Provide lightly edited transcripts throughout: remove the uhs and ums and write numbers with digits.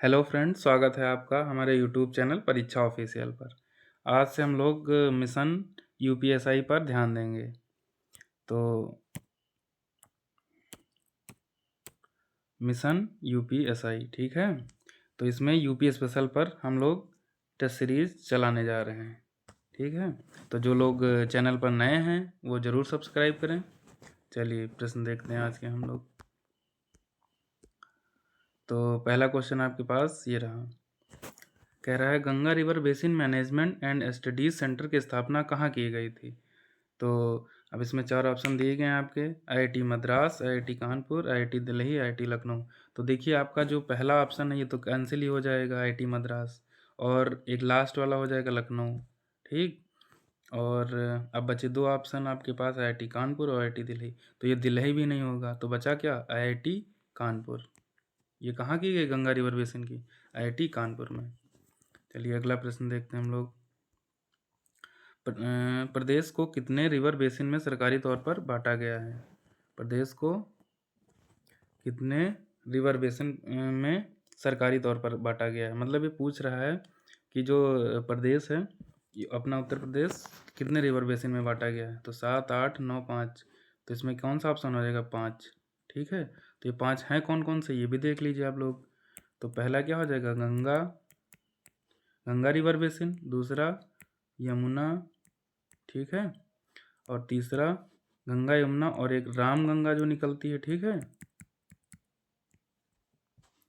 Hello friends, स्वागत है आपका हमारे यूट्यूब चैनल परीक्षा ऑफिशियल पर। आज से हम लोग मिशन यूपीएसआई पर ध्यान देंगे। तो मिशन यूपीएसआई, ठीक है। तो इसमें यूपी स्पेशल पर हम लोग टेस्ट सीरीज चलाने जा रहे हैं, ठीक है। तो जो लोग चैनल पर नए हैं वो ज़रूर सब्सक्राइब करें। चलिए प्रश्न देखते हैं आज के हम लोग। तो पहला क्वेश्चन आपके पास ये रहा। कह रहा है Ganga river basin management and studies centre की स्थापना कहाँ की गई थी। तो अब इसमें चार ऑप्शन दिए गए हैं आपके: IIT Madras, IIT Kanpur, IIT Delhi, IIT Lucknow. तो देखिए आपका जो पहला ऑप्शन है ये तो कैंसिल ही हो जाएगा, आईआईटी मद्रास, और एक लास्ट वाला हो जाएगा लखनऊ, ठीक। और अब बचे दो ऑप्शन आपके पास, आईआईटी कानपुर और आईआईटी दिल्ली। तो ये दिल्ली भी नहीं होगा, तो बचा क्या, आईआईटी कानपुर। ये कहाँ की गई गंगा रिवर बेसिन की, आईआईटी कानपुर में। चलिए अगला प्रश्न देखते हैं हम लोग। प्रदेश को कितने रिवर बेसिन में सरकारी तौर पर बांटा गया है। प्रदेश को कितने रिवर बेसिन में सरकारी तौर पर बांटा गया है, मतलब ये पूछ रहा है कि जो प्रदेश है अपना उत्तर प्रदेश कितने रिवर बेसिन में बांटा गया है। तो 7, 8, 9, 5। तो इसमें कौन सा ऑप्शन हो जाएगा, 5, ठीक है। तो ये 5 हैं कौन कौन से, ये भी देख लीजिए आप लोग। तो पहला क्या हो जाएगा, गंगा रिवर बेसिन, दूसरा यमुना, ठीक है, और तीसरा गंगा यमुना, और एक राम गंगा जो निकलती है, ठीक है।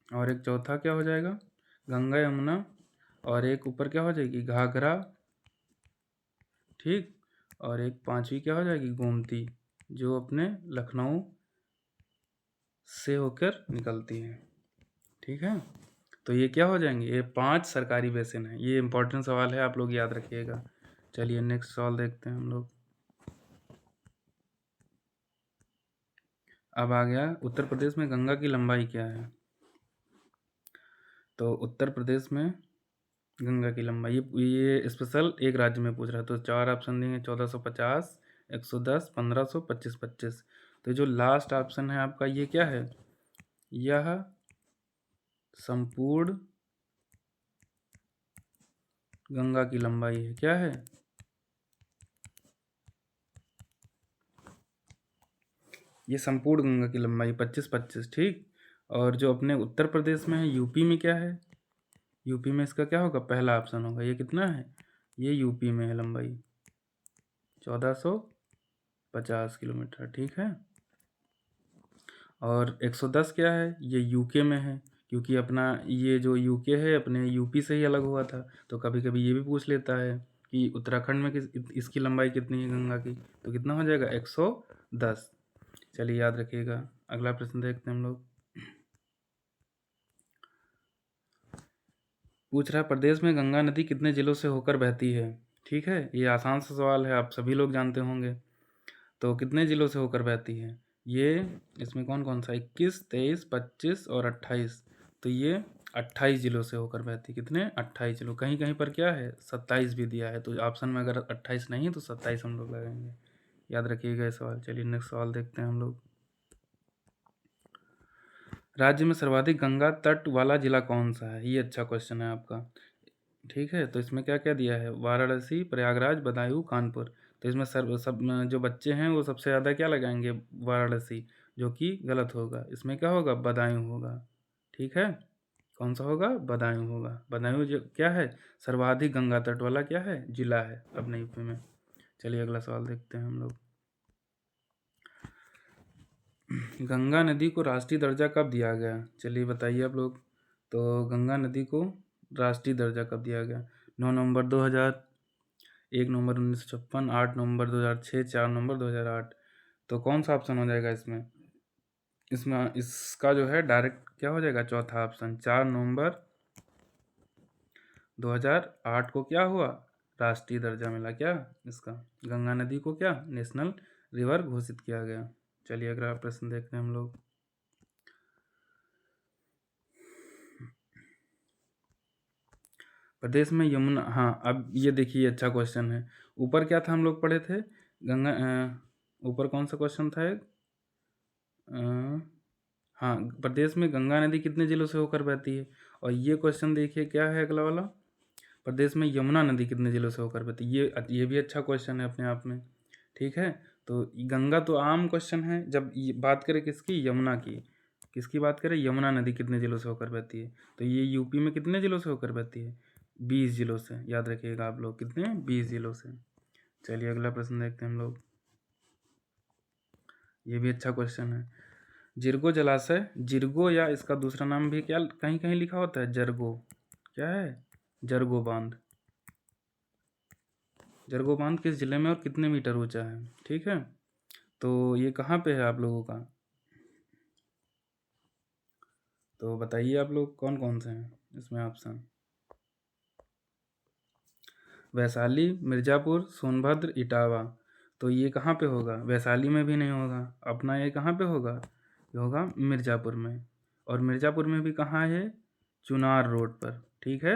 और एक चौथा क्या हो जाएगा, गंगा यमुना, और एक ऊपर क्या हो जाएगी, घाघरा, ठीक। और एक पांचवी क्या हो जाएगी, गोमती, जो अपने लखनऊ से होकर निकलती है, ठीक है। तो ये क्या हो जाएंगे, ये 5 सरकारी बेसिन है। ये इंपॉर्टेंट सवाल है, आप लोग याद रखिएगा। चलिए नेक्स्ट सवाल देखते हैं हम लोग। अब आ गया उत्तर प्रदेश में गंगा की लंबाई क्या है। तो उत्तर प्रदेश में गंगा की लंबाई, ये स्पेशल एक राज्य में पूछ रहा है। तो चार ऑप्शन देंगे: 1450, 110, 1500, 2525। तो जो लास्ट ऑप्शन है आपका ये क्या है, यह संपूर्ण गंगा की लंबाई है। क्या है, ये संपूर्ण गंगा की लंबाई 2525, ठीक। और जो अपने उत्तर प्रदेश में है, यूपी में क्या है, यूपी में इसका क्या होगा, पहला ऑप्शन होगा। ये कितना है, ये यूपी में है लंबाई 1450 किलोमीटर, ठीक है। और 110 क्या है, ये यूके में है, क्योंकि अपना ये जो यूके है अपने यूपी से ही अलग हुआ था। तो कभी कभी ये भी पूछ लेता है कि उत्तराखंड में इसकी लंबाई कितनी है गंगा की। तो कितना हो जाएगा, 110। चलिए याद रखिएगा। अगला प्रश्न देखते हैं हम लोग। पूछ रहा है प्रदेश में गंगा नदी कितने जिलों से होकर बहती है, ठीक है। ये आसान सा सवाल है, आप सभी लोग जानते होंगे। तो कितने जिलों से होकर बहती है ये, इसमें कौन कौन सा, 21, 23, 25 और 28। तो ये 28 जिलों से होकर बहती है। कितने, 28 जिलों। कहीं कहीं पर क्या है, 27 भी दिया है। तो ऑप्शन में अगर 28 नहीं है तो 27 हम लोग लगाएंगे। याद रखिएगा ये सवाल। चलिए नेक्स्ट सवाल देखते हैं हम लोग। राज्य में सर्वाधिक गंगा तट वाला जिला कौन सा है, ये अच्छा क्वेश्चन है आपका, ठीक है। तो इसमें क्या क्या दिया है, वाराणसी, प्रयागराज, बदायूं, कानपुर। तो इसमें सब जो बच्चे हैं वो सबसे ज़्यादा क्या लगाएंगे, वाराणसी, जो कि गलत होगा। इसमें क्या होगा, बदायूं होगा, ठीक है। कौन सा होगा, बदायूं होगा। बदायूं जो क्या है, सर्वाधिक गंगा तट वाला क्या है, जिला है अपने यूपी में। चलिए अगला सवाल देखते हैं हम लोग। गंगा नदी को राष्ट्रीय दर्जा कब दिया गया, चलिए बताइए आप लोग। तो गंगा नदी को राष्ट्रीय दर्जा कब दिया गया, 9 नवंबर 2000, 1 नवंबर 1956, 8 नवंबर 2006, 4 नवंबर 2008। तो कौन सा ऑप्शन हो जाएगा इसमें, इसमें इसका जो है डायरेक्ट क्या हो जाएगा, चौथा ऑप्शन, 4 नवंबर 2008 को क्या हुआ, राष्ट्रीय दर्जा मिला क्या इसका, गंगा नदी को क्या नेशनल रिवर घोषित किया गया। चलिए अगला प्रश्न देखते हैं हम लोग। प्रदेश में यमुना, हाँ अब ये देखिए अच्छा क्वेश्चन है। ऊपर क्या था हम लोग पढ़े थे, गंगा ऊपर कौन सा क्वेश्चन था एक, हाँ, प्रदेश में गंगा नदी कितने जिलों से होकर बहती है? और ये क्वेश्चन देखिए क्या है अगला वाला, प्रदेश में यमुना नदी कितने जिलों से होकर बहती है? ये भी अच्छा क्वेश्चन है अपने आप में, ठीक है। तो गंगा तो आम क्वेश्चन है, जब ये बात करें किसकी, यमुना की, किसकी बात करें, यमुना नदी कितने जिलों से होकर बहती है, तो ये यूपी में कितने जिलों से होकर बहती है? 20 जिलों से, याद रखिएगा आप लोग, कितने, 20 जिलों से। चलिए अगला प्रश्न देखते हैं हम लोग, ये भी अच्छा क्वेश्चन है। जिरगो जलाशय, जिरगो या इसका दूसरा नाम भी क्या कहीं कहीं लिखा होता है, जरगो, क्या है, जरगो बांध। जरगो बांध किस जिले में और कितने मीटर ऊंचा है, ठीक है। तो ये कहाँ पे है आप लोगों का, तो बताइए आप लोग कौन कौन से हैं इसमें ऑप्शन। वैशाली, मिर्ज़ापुर, सोनभद्र, इटावा। तो ये कहाँ पे होगा, वैशाली में भी नहीं होगा अपना, ये कहाँ पे होगा, ये होगा मिर्ज़ापुर में। और मिर्ज़ापुर में भी कहाँ है, चुनार रोड पर, ठीक है।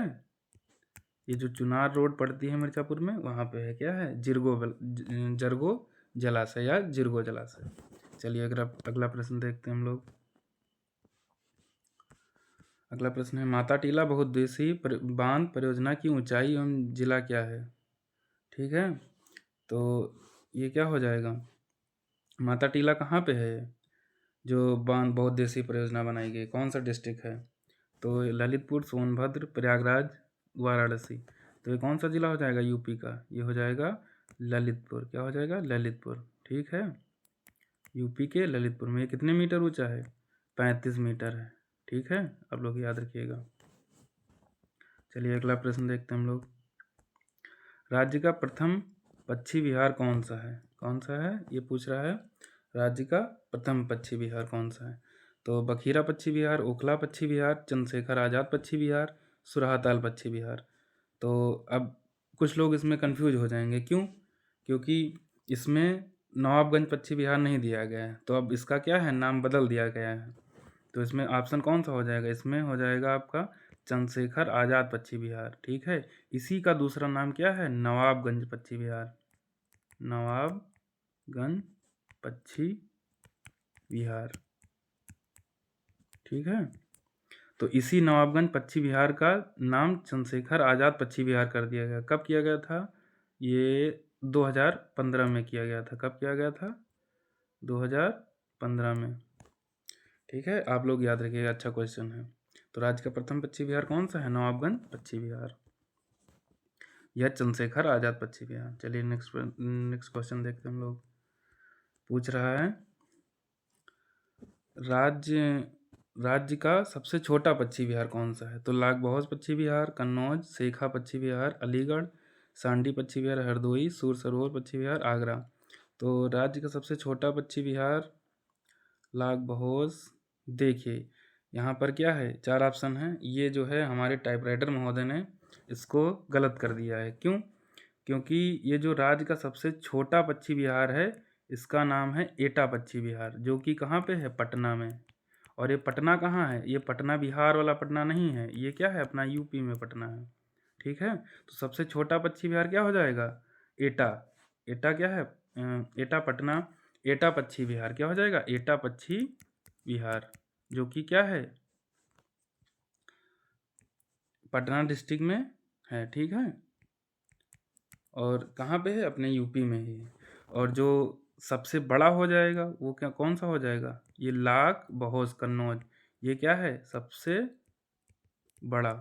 ये जो चुनार रोड पड़ती है मिर्ज़ापुर में, वहाँ पे है, क्या है, जरगो जलाशय या जिरगो जलाशय। चलिए अगला प्रश्न देखते हैं हम लोग। अगला प्रश्न है, माता टीला बहुउद्देशीय बांध परियोजना की ऊंचाई एवं जिला क्या है, ठीक है। तो ये क्या हो जाएगा, माता टीला कहाँ पे है, जो बांध बहुउद्देशीय परियोजना बनाई गई, कौन सा डिस्ट्रिक्ट है, तो ललितपुर, सोनभद्र, प्रयागराज, वाराणसी। तो ये कौन सा जिला हो जाएगा यूपी का, ये हो जाएगा ललितपुर, क्या हो जाएगा, ललितपुर, ठीक है। यूपी के ललितपुर में। ये कितने मीटर ऊंचा है, 35 मीटर है, ठीक है, आप लोग याद रखिएगा। चलिए अगला प्रश्न देखते हैं हम लोग। राज्य का प्रथम पक्षी विहार कौन सा है, कौन सा है, ये पूछ रहा है, राज्य का प्रथम पक्षी विहार कौन सा है। तो बखीरा पक्षी विहार, ओखला पक्षी विहार, चंद्रशेखर आज़ाद पक्षी विहार, सुरहाताल पक्षी विहार। तो अब कुछ लोग इसमें कंफ्यूज हो जाएंगे, क्यों, क्योंकि इसमें नवाबगंज पक्षी विहार नहीं दिया गया है, तो अब इसका क्या है, नाम बदल दिया गया है। तो इसमें ऑप्शन कौन सा हो जाएगा, इसमें हो जाएगा आपका चंद्रशेखर आज़ाद पक्षी विहार, ठीक है। इसी का दूसरा नाम क्या है, नवाबगंज पक्षी विहार, नवाबगंज पक्षी विहार, ठीक है। तो इसी नवाबगंज पक्षी विहार का नाम चंद्रशेखर आज़ाद पक्षी विहार कर दिया गया, कब किया गया था, ये 2015 में किया गया था, कब किया गया था, 2015 में, ठीक है। आप लोग याद रखिएगा, अच्छा क्वेश्चन है। तो राज्य का प्रथम पक्षी विहार कौन सा है, नवाबगंज पक्षी विहार या चंद्रशेखर आज़ाद पक्षी विहार। चलिए नेक्स्ट क्वेश्चन देखते हैं हम लोग। पूछ रहा है, राज्य का सबसे छोटा पक्षी विहार कौन सा है, तो लाख बहौज पक्षी विहार, कन्नौज, शेखा पक्षी विहार, अलीगढ़, सांडी पक्षी विहार, हरदोई, सूर सरोवर पक्षी विहार, आगरा। तो राज्य का सबसे छोटा पक्षी विहार लाख बहौज, देखिए यहाँ पर क्या है, 4 ऑप्शन है, ये जो है हमारे टाइपराइटर महोदय ने इसको गलत कर दिया है, क्यों, क्योंकि ये जो राज्य का सबसे छोटा पक्षी विहार है, इसका नाम है एटा पक्षी विहार, जो कि कहाँ पे है, पटना में। और ये पटना कहाँ है, ये पटना बिहार वाला पटना नहीं है, ये क्या है, अपना यूपी में पटना है, ठीक है। तो सबसे छोटा पक्षी विहार क्या हो जाएगा, एटा, एटा क्या है, एटा पटना, एटा पक्षी विहार क्या हो जाएगा, एटा पक्षी विहार, जो कि क्या है, पटना डिस्ट्रिक्ट में है, ठीक है। और कहाँ पे है, अपने यूपी में ही है। और जो सबसे बड़ा हो जाएगा वो क्या, कौन सा हो जाएगा, ये लाख बहौज कन्नौज, ये क्या है, सबसे बड़ा।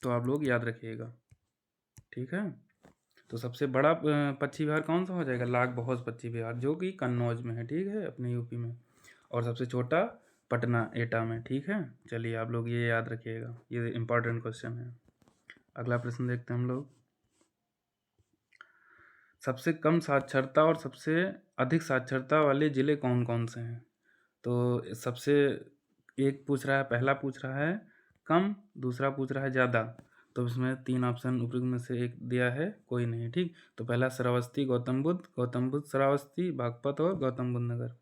तो आप लोग याद रखिएगा, ठीक है। तो सबसे बड़ा पक्षी विहार कौन सा हो जाएगा, लाख बहौज पक्षी विहार, जो कि कन्नौज में है, ठीक है, अपने यूपी में। और सबसे छोटा पटना एटा में, ठीक है। चलिए आप लोग ये याद रखिएगा, ये इंपॉर्टेंट क्वेश्चन है। अगला प्रश्न देखते हैं हम लोग। सबसे कम साक्षरता और सबसे अधिक साक्षरता वाले ज़िले कौन कौन से हैं। तो सबसे एक पूछ रहा है, पहला पूछ रहा है कम, दूसरा पूछ रहा है ज़्यादा। तो इसमें 3 ऑप्शन ऊपर में से एक दिया है, कोई नहीं, ठीक। तो पहला श्रावस्ती गौतम बुद्ध श्रावस्ती, बागपत और गौतम बुद्ध नगर।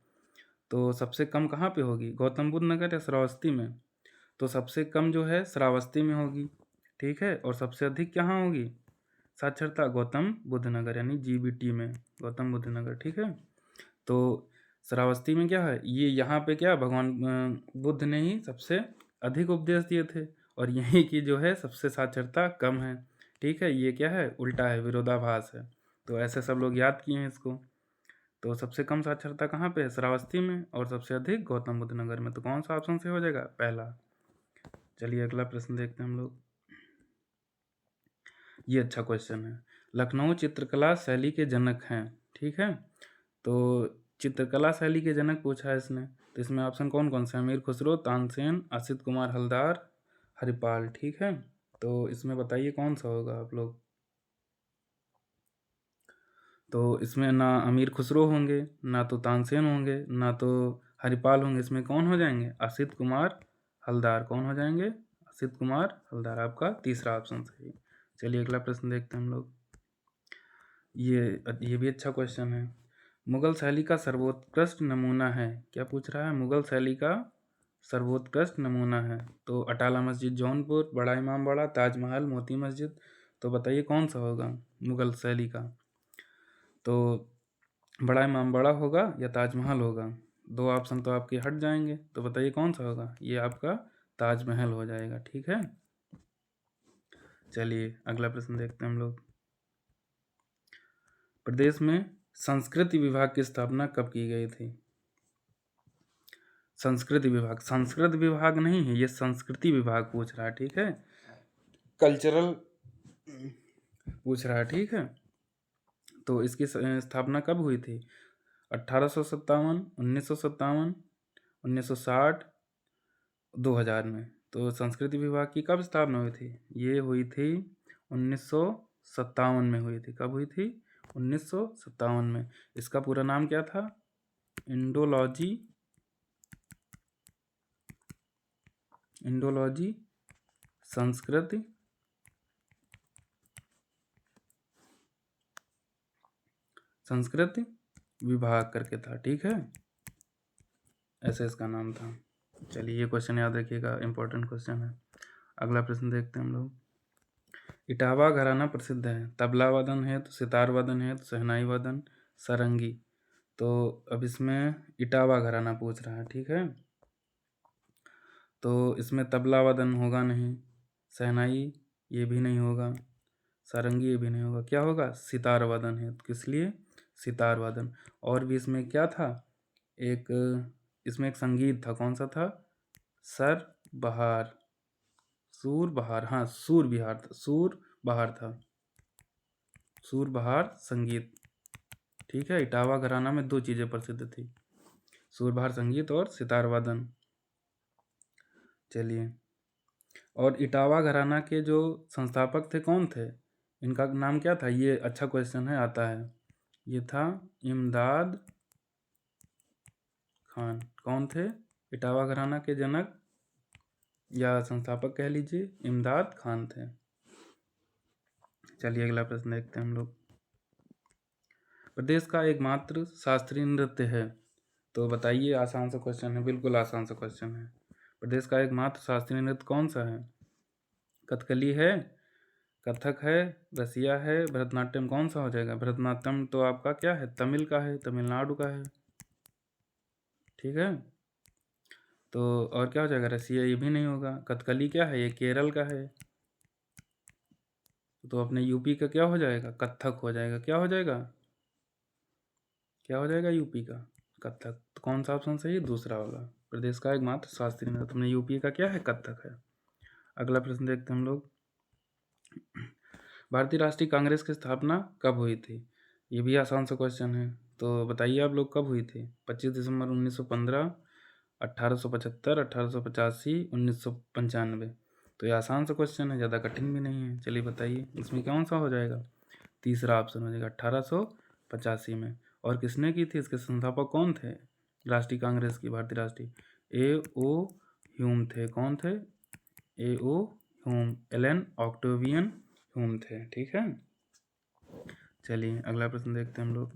तो सबसे कम कहाँ पे होगी, गौतम बुद्ध नगर या श्रावस्ती में। तो सबसे कम जो है श्रावस्ती में होगी, ठीक है। और सबसे अधिक कहाँ होगी साक्षरता, गौतम बुद्ध नगर यानी जीबीटी में, गौतम बुद्ध नगर, ठीक है। तो श्रावस्ती में क्या है, ये यहाँ पे क्या भगवान बुद्ध ने ही सबसे अधिक उपदेश दिए थे, और यहीं की जो है सबसे साक्षरता कम है। ठीक है, ये क्या है, उल्टा है, विरोधाभास है। तो ऐसे सब लोग याद किए हैं इसको। तो सबसे कम साक्षरता कहाँ पे है, श्रावस्ती में, और सबसे अधिक गौतम बुद्ध नगर में। तो कौन सा ऑप्शन से हो जाएगा, पहला। चलिए अगला प्रश्न देखते हैं हम लोग। ये अच्छा क्वेश्चन है। लखनऊ चित्रकला शैली के जनक हैं, ठीक है। तो चित्रकला शैली के जनक पूछा है इसने, तो इसमें ऑप्शन कौन कौन से हैं, अमीर खुसरो, तानसेन, असित कुमार हलदार, हरिपाल। ठीक है, तो इसमें बताइए कौन सा होगा आप लोग। तो इसमें ना अमीर खुसरो होंगे, ना तो तानसेन होंगे, ना तो हरिपाल होंगे। इसमें कौन हो जाएंगे, असित कुमार हलदार। कौन हो जाएंगे, असित कुमार हलदार। आपका तीसरा ऑप्शन सही। चलिए अगला प्रश्न देखते हैं हम लोग। ये भी अच्छा क्वेश्चन है। मुगल शैली का सर्वोत्कृष्ट नमूना है, क्या पूछ रहा है, मुगल शैली का सर्वोत्कृष्ट नमूना है। तो अटाला मस्जिद जौनपुर, बड़ा इमाम बाड़ा, ताजमहल, मोती मस्जिद। तो बताइए कौन सा होगा मुगल शैली का। तो बड़ा इमाम बाड़ा होगा या ताजमहल होगा। दो ऑप्शन तो आपके हट जाएंगे, तो बताइए कौन सा होगा। ये आपका ताजमहल हो जाएगा, ठीक है। चलिए अगला प्रश्न देखते हैं हम लोग। प्रदेश में संस्कृति विभाग की स्थापना कब की गई थी। संस्कृति विभाग, संस्कृत विभाग नहीं है ये, संस्कृति विभाग पूछ रहा है, ठीक है। कल्चरल पूछ रहा है, ठीक है। तो इसकी स्थापना कब हुई थी, 1857, 1957, 1960, 2000 में। तो संस्कृति विभाग की कब स्थापना हुई थी, ये हुई थी 1957 में हुई थी। कब हुई थी, 1957 में। इसका पूरा नाम क्या था, इंडोलॉजी संस्कृति विभाग करके था, ठीक है। ऐसे इसका नाम था। चलिए ये क्वेश्चन याद रखिएगा, इंपॉर्टेंट क्वेश्चन है। अगला प्रश्न देखते हैं हम लोग। इटावा घराना प्रसिद्ध है, तबला वादन है तो सितार वादन है तो शहनाई वादन, सारंगी। तो अब इसमें इटावा घराना पूछ रहा है, ठीक है। तो इसमें तबला वादन होगा नहीं, शहनाई ये भी नहीं होगा, सारंगी ये भी नहीं होगा। क्या होगा, सितार वादन है। तो किस लिए, सितार वादन। और भी इसमें क्या था, एक इसमें एक संगीत था, कौन सा था, सर बहार, सूर बहार, हाँ सूर बिहार था, सूर बहार था, सूर बहार संगीत, ठीक है। इटावा घराना में दो चीज़ें प्रसिद्ध थी, सूर बहार संगीत और सितार वादन। चलिए, और इटावा घराना के जो संस्थापक थे कौन थे, इनका नाम क्या था, ये अच्छा क्वेश्चन है, आता है। ये था इमदाद खान। कौन थे, इटावा घराना के जनक या संस्थापक कह लीजिए, इमदाद खान थे। चलिए अगला प्रश्न देखते हैं हम लोग। प्रदेश का एकमात्र शास्त्रीय नृत्य है, तो बताइए, आसान सा क्वेश्चन है, बिल्कुल आसान सा क्वेश्चन है। प्रदेश का एकमात्र शास्त्रीय नृत्य कौन सा है, कथकली है, कथक है, रसिया है, भरतनाट्यम। कौन सा हो जाएगा, भरतनाट्यम तो आपका क्या है, तमिल का है, तमिलनाडु का है, ठीक है। तो और क्या हो जाएगा, रसिया ये भी नहीं होगा। कथकली क्या है, ये केरल का है। तो अपने यूपी का क्या हो जाएगा, कथक हो जाएगा। क्या हो जाएगा, क्या हो जाएगा, यूपी का कथक। तो कौन सा ऑप्शन सही है, दूसरा वाला। प्रदेश का एकमात्र शास्त्रीय नृत्य अपने यूपी का क्या है, कथक है। अगला प्रश्न देखते हैं हम लोग। भारतीय राष्ट्रीय कांग्रेस की स्थापना कब हुई थी, ये भी आसान सा क्वेश्चन है। तो बताइए आप लोग, कब हुई थी, 25 दिसंबर 1915, 1875, 1885, 1995। तो ये आसान सा क्वेश्चन है, ज़्यादा कठिन भी नहीं है। चलिए बताइए, इसमें कौन सा हो जाएगा, तीसरा ऑप्शन हो जाएगा, 1885 में। और किसने की थी, इसके संस्थापक कौन थे, राष्ट्रीय कांग्रेस की, भारतीय राष्ट्रीय, ए ओ ह्यूम थे। कौन थे, A O Hume, Allan Octavian Hume थे, ठीक है। चलिए अगला प्रश्न देखते हैं हम लोग।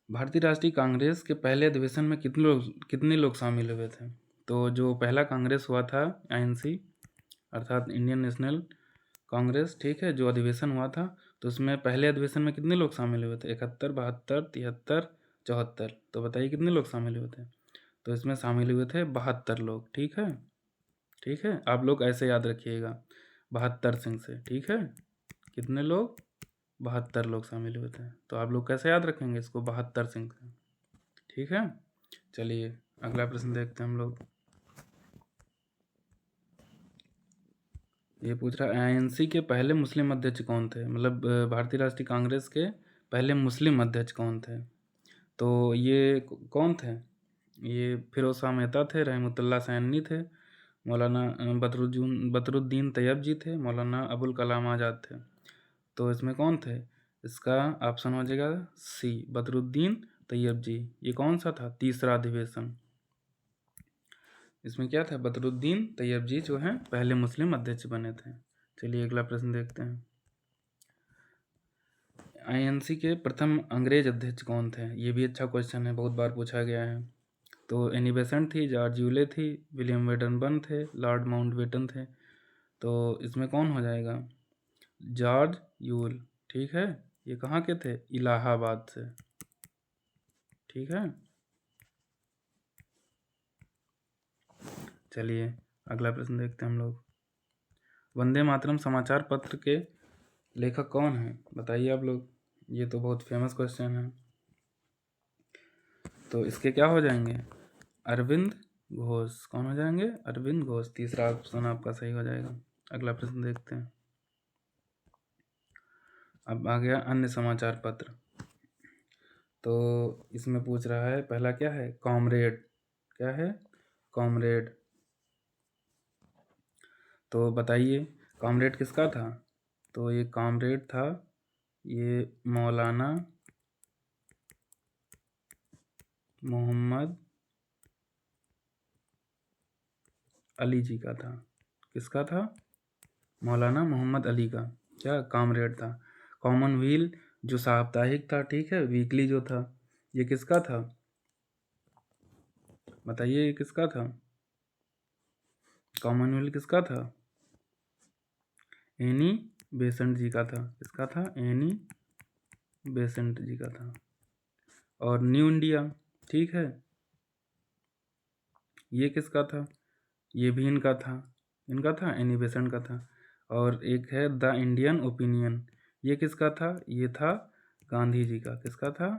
भारतीय राष्ट्रीय कांग्रेस के पहले अधिवेशन में कितने लोग शामिल हुए थे। तो जो पहला कांग्रेस हुआ था, आईएनसी अर्थात इंडियन नेशनल कांग्रेस, ठीक है, जो अधिवेशन हुआ था, तो उसमें पहले अधिवेशन में कितने लोग शामिल हुए थे, 71, 72, 73, 74। तो बताइए कितने लोग शामिल हुए थे। तो इसमें शामिल हुए थे 72 लोग। ठीक है, ठीक है, आप लोग ऐसे याद रखिएगा 72 सिंह से। ठीक है, कितने लोग, 72 लोग शामिल हुए थे। तो आप लोग कैसे याद रखेंगे इसको, 72 सिंह से। ठीक है, चलिए अगला प्रश्न देखते हैं हम लोग। ये पूछ रहा है आईएनसी के पहले मुस्लिम अध्यक्ष कौन थे, मतलब भारतीय राष्ट्रीय कांग्रेस के पहले मुस्लिम अध्यक्ष कौन थे। तो ये कौन थे, ये फिरोज शाह मेहता थे, रहमतुल्लाह सैनी थे, मौलाना बदरुद्दीन तैयब जी थे, मौलाना अबुल कलाम आज़ाद थे। तो इसमें कौन थे, इसका ऑप्शन हो जाएगा सी, बदरुद्दीन तैयब जी। ये कौन सा था, तीसरा अधिवेशन। इसमें क्या था, बदरुद्दीन तैयब जी जो हैं पहले मुस्लिम अध्यक्ष बने थे। चलिए अगला प्रश्न देखते हैं। आईएनसी के प्रथम अंग्रेज अध्यक्ष कौन थे, ये भी अच्छा क्वेश्चन है, बहुत बार पूछा गया है। तो एनी बेसेंट थी, जॉर्ज यूले थी, विलियम वेडनबर्न थे, लॉर्ड माउंटबेटन थे। तो इसमें कौन हो जाएगा, जॉर्ज यूल। ठीक है, ये कहाँ के थे, इलाहाबाद से। ठीक है, चलिए अगला प्रश्न देखते हैं हम लोग। वंदे मातरम समाचार पत्र के लेखक कौन है, बताइए आप लोग। ये तो बहुत फेमस क्वेश्चन है। तो इसके क्या हो जाएंगे, अरविंद घोष। कौन हो जाएंगे, अरविंद घोष। तीसरा ऑप्शन आपका सही हो जाएगा। अगला प्रश्न देखते हैं। अब आ गया अन्य समाचार पत्र। तो इसमें पूछ रहा है पहला क्या है, कॉमरेड। क्या है, कॉमरेड। तो बताइए कॉमरेड किसका था। तो ये कॉमरेड था, ये मौलाना मोहम्मद अली जी का था। किसका था, मौलाना मोहम्मद अली का क्या कॉमरेड था। कॉमनवेल्थ जो साप्ताहिक था, ठीक है, वीकली जो था, ये किसका था, बताइए ये किसका था, कॉमनवेल्थ किसका था, एनी बेसेंट जी का था। किसका था, एनी बेसेंट जी का था। और न्यू इंडिया, ठीक है, ये किसका था, ये भी इनका था, इनका था, एनी बेसेंट का था। और एक है द इंडियन ओपिनियन, ये किसका था, ये था गांधी जी का। किसका था,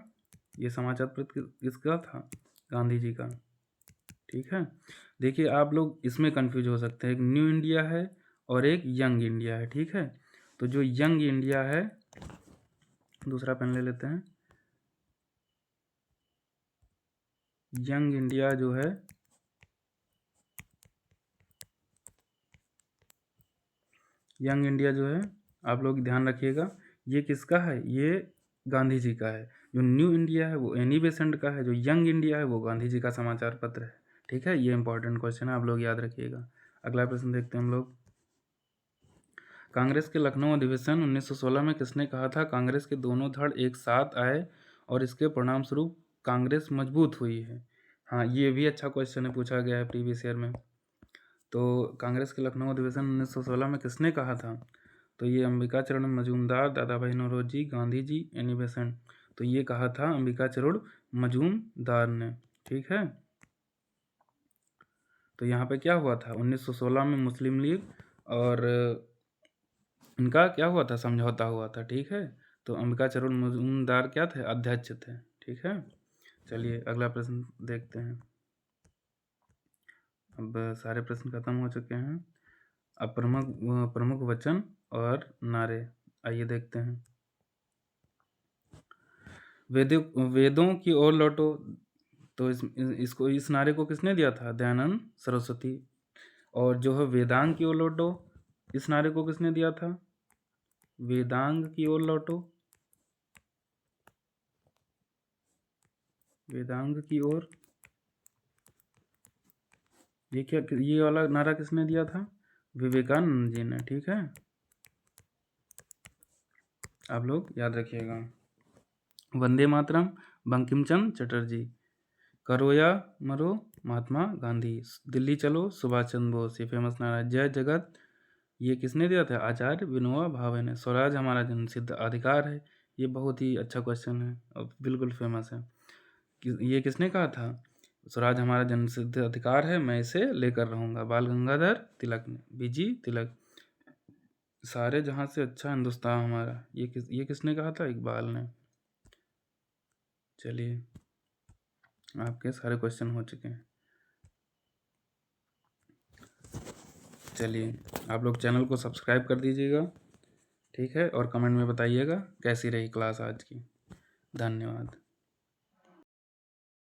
ये समाचार पत्र किसका था, गांधी जी का। ठीक है, देखिए आप लोग इसमें कंफ्यूज हो सकते हैं, एक न्यू इंडिया है और एक यंग इंडिया है। ठीक है, तो जो यंग इंडिया है, दूसरा पेन ले लेते हैं। यंग इंडिया जो है, यंग इंडिया जो है, आप लोग ध्यान रखिएगा, ये किसका है, ये गांधी जी का है। जो न्यू इंडिया है वो एनी बेसेंट का है, जो यंग इंडिया है वो गांधी जी का समाचार पत्र है। ठीक है, ये इंपॉर्टेंट क्वेश्चन है, आप लोग याद रखिएगा। अगला प्रश्न देखते हैं हम लोग। कांग्रेस के लखनऊ अधिवेशन 1916 में किसने कहा था, कांग्रेस के दोनों धड़ एक साथ आए और इसके परिणाम स्वरूप कांग्रेस मजबूत हुई है। हाँ, ये भी अच्छा क्वेश्चन है, पूछा गया है प्रीवियस ईयर में। तो कांग्रेस के लखनऊ अधिवेशन 1916 में किसने कहा था, तो ये अंबिका चरण मजूमदार, दादा भाई नौरोजी, गांधी जी, एनी बेसेंट। तो ये कहा था अंबिका चरण मजूमदार ने। ठीक है, तो यहाँ पे क्या हुआ था, 1916 में मुस्लिम लीग और इनका क्या हुआ था, समझौता हुआ था। ठीक है, तो अंबिका चरण मजूमदार क्या थे, अध्यक्ष थे। ठीक है, चलिए अगला प्रश्न देखते हैं। अब सारे प्रश्न खत्म हो चुके हैं। अब प्रमुख वचन और नारे, आइए देखते हैं। वेदों की ओर लौटो। तो इसको, इस नारे को किसने दिया था, दयानंद सरस्वती। और जो है वेदांग की ओर लौटो, इस नारे को किसने दिया था, वेदांग की ओर लौटो, वेदांग की ओर। ये क्या, ये वाला नारा किसने दिया था, विवेकानंद जी ने। ठीक है, आप लोग याद रखिएगा। वंदे मातरम बंकिम चंद्र चटर्जी, करो या मरो महात्मा गांधी, दिल्ली चलो सुभाष चंद्र बोस, ये फेमस नारा। जय जगत, ये किसने दिया था, आचार्य विनोबा भावे ने। स्वराज हमारा जन्मसिद्ध अधिकार है, ये बहुत ही अच्छा क्वेश्चन है और बिल्कुल फेमस है। ये किसने कहा था? स्वराज हमारा जन्मसिद्ध अधिकार है, मैं इसे लेकर रहूँगा, बाल गंगाधर तिलक ने, बीजी तिलक। सारे जहाँ से अच्छा हिंदुस्तान हमारा, ये किसने कहा था? इकबाल ने। चलिए, आपके सारे क्वेश्चन हो चुके हैं। चलिए, आप लोग चैनल को सब्सक्राइब कर दीजिएगा, ठीक है, और कमेंट में बताइएगा कैसी रही क्लास आज की। धन्यवाद।